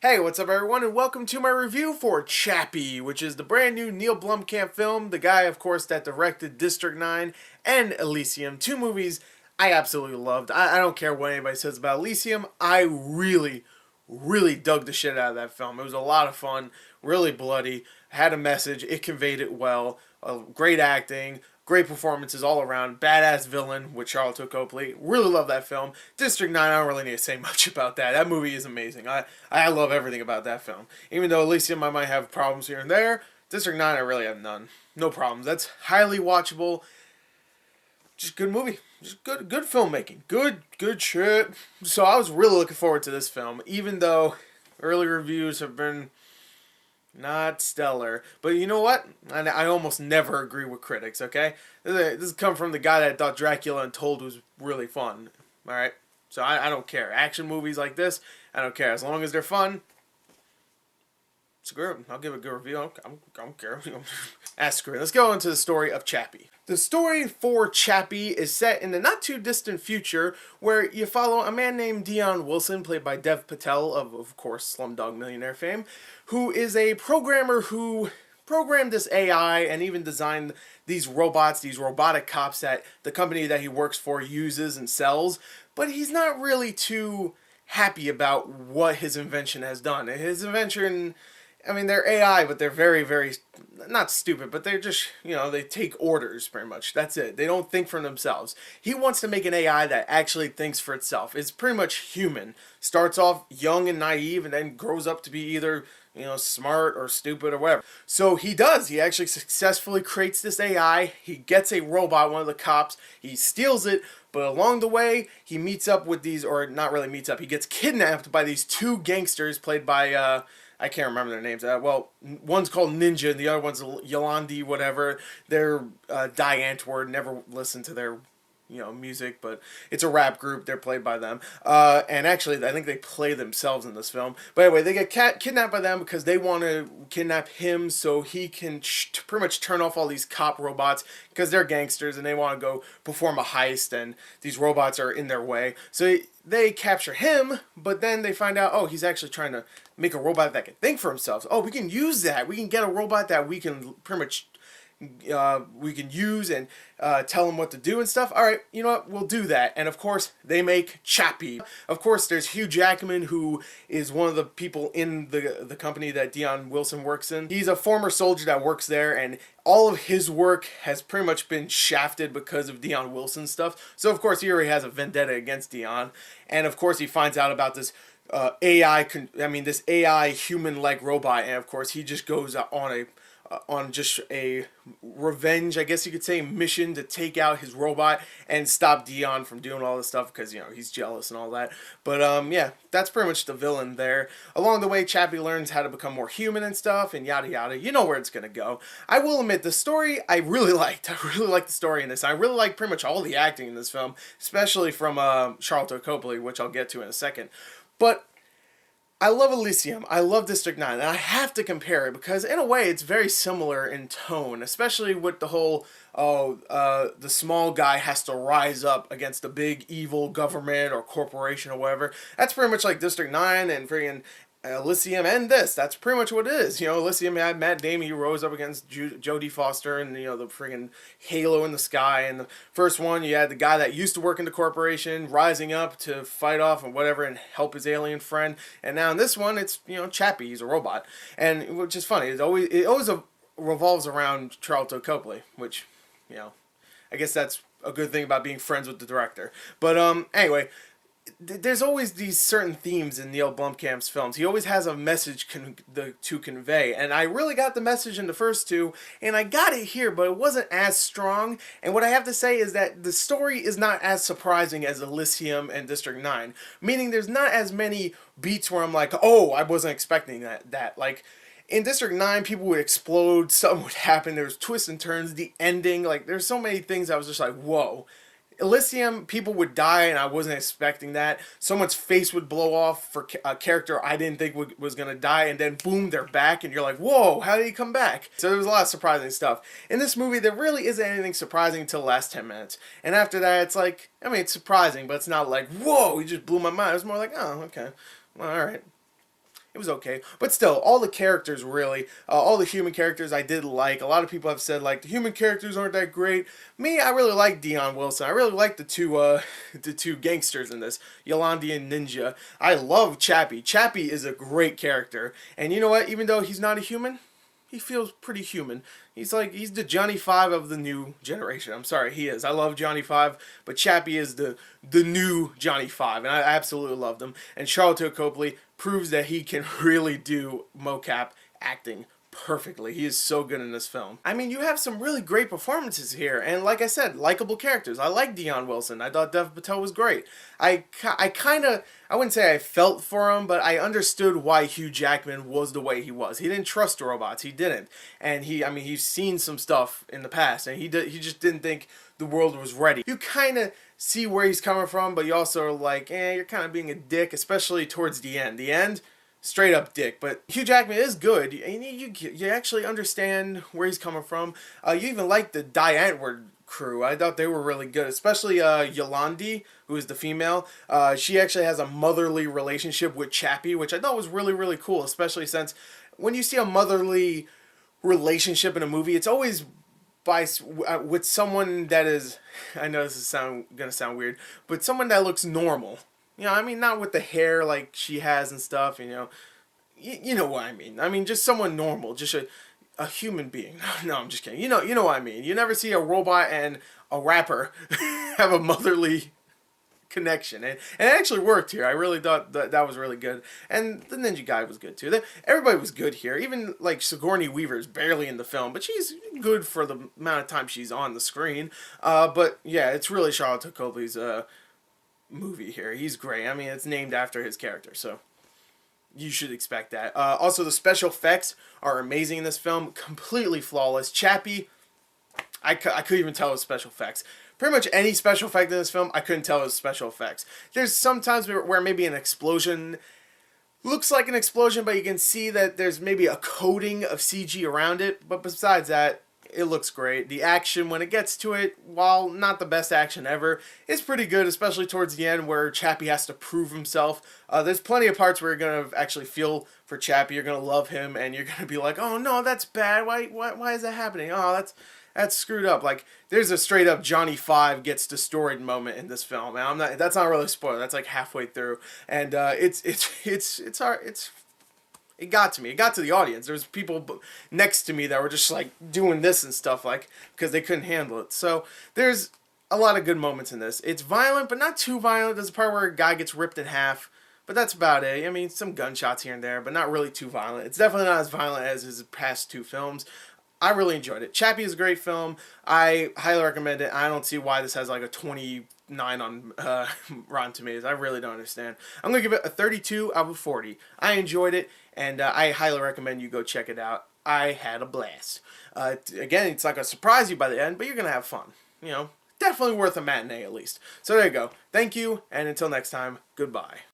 Hey, what's up everyone, and welcome to my review for Chappie, which is the brand new Neil Blomkamp film, the guy, of course, that directed District 9 and Elysium, two movies I absolutely loved. I don't care what anybody says about Elysium, I really dug the shit out of that film. It was a lot of fun, really bloody, had a message, it conveyed it well, great acting, great performances all around, badass villain with Charlton Copley. Really love that film. District 9, I don't really need to say much about that. That movie is amazing. I love everything about that film. Even though Elysium I might have problems here and there, District 9 I really have none. No problems. That's highly watchable. Just good movie. Just good filmmaking. Good shit. So I was really looking forward to this film, even though early reviews have been not stellar. But you know what? I almost never agree with critics, okay? This has come from the guy that thought Dracula Untold was really fun. Alright? So I don't care. Action movies like this, I don't care. As long as they're fun, screw it. I'll give it a good review. I don't care. Screw it. Let's go into the story of Chappie. The story for Chappie is set in the not too distant future where you follow a man named Dion Wilson, played by Dev Patel of course, Slumdog Millionaire fame, who is a programmer who programmed this AI and even designed these robots, these robotic cops that the company that he works for uses and sells, but he's not really too happy about what his invention has done. His invention, I mean, they're AI, but they're very, not stupid, but they're just, they take orders, pretty much. That's it. They don't think for themselves. He wants to make an AI that actually thinks for itself. It's pretty much human. Starts off young and naive, and then grows up to be either, smart or stupid or whatever. So he does. He actually successfully creates this AI. He gets a robot, one of the cops. He steals it, but along the way, he meets up with these, or not really meets up, he gets kidnapped by these two gangsters played by, I can't remember their names. Well, one's called Ninja, and the other one's Yolandi, whatever. They're Die Antwoord. Never listened to their, music, but it's a rap group. They're played by them. And actually, I think they play themselves in this film. But anyway, they get kidnapped by them because they want to kidnap him so he can pretty much turn off all these cop robots because they're gangsters and they want to go perform a heist, and these robots are in their way. So they capture him, but then they find out, oh, he's actually trying to make a robot that can think for himself. Oh, we can use that. We can get a robot that we can pretty much we can use and tell him what to do and stuff. Alright, you know what, we'll do that. And of course, they make Chappie. Of course, there's Hugh Jackman, who is one of the people in the company that Dion Wilson works in. He's a former soldier that works there, and all of his work has pretty much been shafted because of Dion Wilson's stuff. So of course, he already has a vendetta against Dion. And of course, he finds out about this this AI human-like robot, and of course, he just goes on just a revenge, I guess you could say, mission to take out his robot and stop Dion from doing all this stuff because, he's jealous and all that. But, yeah, that's pretty much the villain there. Along the way, Chappie learns how to become more human and stuff, and yada yada. You know where it's gonna go. I will admit, the story I really liked. I really liked the story in this. I really liked pretty much all the acting in this film, especially from Charlton Copley, which I'll get to in a second. But I love Elysium, I love District 9, and I have to compare it because in a way it's very similar in tone, especially with the whole, the small guy has to rise up against a big evil government or corporation or whatever. That's pretty much like District 9 and friggin' Elysium and this. That's pretty much what it is. Elysium had Matt Damon, he rose up against Jodie Foster and, the friggin' halo in the sky. And the first one, you had the guy that used to work in the corporation rising up to fight off and whatever and help his alien friend. And now in this one, it's, Chappie, he's a robot. And which is funny, it always revolves around Charlton Copley, which, I guess that's a good thing about being friends with the director. But, anyway, there's always these certain themes in Neil Blomkamp's films. He always has a message to convey, and I really got the message in the first two, and I got it here, but it wasn't as strong. And what I have to say is that the story is not as surprising as Elysium and District 9, meaning there's not as many beats where I'm like, oh, I wasn't expecting that. Like, in District 9, people would explode, something would happen, there's twists and turns, the ending, like, there's so many things I was just like, whoa. Elysium, people would die, and I wasn't expecting that. Someone's face would blow off for a character I didn't think was going to die, and then boom, they're back, and you're like, whoa, how did he come back? So there was a lot of surprising stuff. In this movie, there really isn't anything surprising until the last 10 minutes. And after that, it's like, it's surprising, but it's not like, whoa, he just blew my mind. It was more like, oh, okay, well, alright. It was okay, but still, all the characters really, all the human characters I did like. A lot of people have said like the human characters aren't that great. Me, I really like Dion Wilson. I really like the two gangsters in this, Yolandi and Ninja. I love Chappie. Chappie is a great character, and you know what? Even though he's not a human, he feels pretty human. He's the Johnny Five of the new generation. I'm sorry, he is. I love Johnny Five, but Chappie is the new Johnny Five, and I absolutely loved him. And Charlton Copley proves that he can really do mocap acting perfectly. He is so good in this film. I mean, you have some really great performances here, and like I said, likable characters. I like Dion Wilson. I thought Dev Patel was great. I wouldn't say I felt for him, but I understood why Hugh Jackman was the way he was. He didn't trust the robots. He didn't, and he's seen some stuff in the past, and he just didn't think the world was ready. You kind of see where he's coming from, but you also are like, you're kind of being a dick, especially towards the end. The end, straight up dick. But Hugh Jackman is good. You actually understand where he's coming from. You even like the Die Antwoord crew. I thought they were really good, especially Yolandi, who is the female. She actually has a motherly relationship with Chappie, which I thought was really, really cool, especially since when you see a motherly relationship in a movie, it's always with someone that is, I know this is gonna sound weird, but someone that looks normal. You know, I mean, not with the hair like she has and stuff, you know. You know what I mean. I mean, just someone normal, just a human being. No, I'm just kidding. You know what I mean. You never see a robot and a rapper have a motherly connection, and it actually worked here. I really thought that was really good, and the ninja guy was good too. Everybody was good here. Even like Sigourney Weaver is barely in the film, but she's good for the amount of time she's on the screen. But yeah, it's really Charlton Copley's movie here. He's great. I mean, it's named after his character, so you should expect that. Also, the special effects are amazing in this film. Completely flawless. Chappie, I couldn't even tell it was special effects. Pretty much any special effect in this film, I couldn't tell it was special effects. There's sometimes where maybe an explosion looks like an explosion, but you can see that there's maybe a coating of CG around it. But besides that, it looks great. The action, when it gets to it, while not the best action ever, is pretty good, especially towards the end where Chappie has to prove himself. There's plenty of parts where you're going to actually feel for Chappie. You're going to love him, and you're going to be like, oh no, that's bad. Why is that happening? Oh, that's screwed up. Like, there's a straight up Johnny Five gets destroyed moment in this film. And that's not really a spoiler. That's like halfway through. And it got to me. It got to the audience. There was people next to me that were just like doing this and stuff, like, because they couldn't handle it. So there's a lot of good moments in this. It's violent, but not too violent. There's a part where a guy gets ripped in half, but that's about it. I mean, some gunshots here and there, but not really too violent. It's definitely not as violent as his past two films. I really enjoyed it. Chappie is a great film. I highly recommend it. I don't see why this has like a 29 on Rotten Tomatoes. I really don't understand. I'm going to give it a 32 out of 40. I enjoyed it, and I highly recommend you go check it out. I had a blast. Again, it's like a surprise you by the end, but you're going to have fun. You know, definitely worth a matinee at least. So there you go. Thank you, and until next time, goodbye.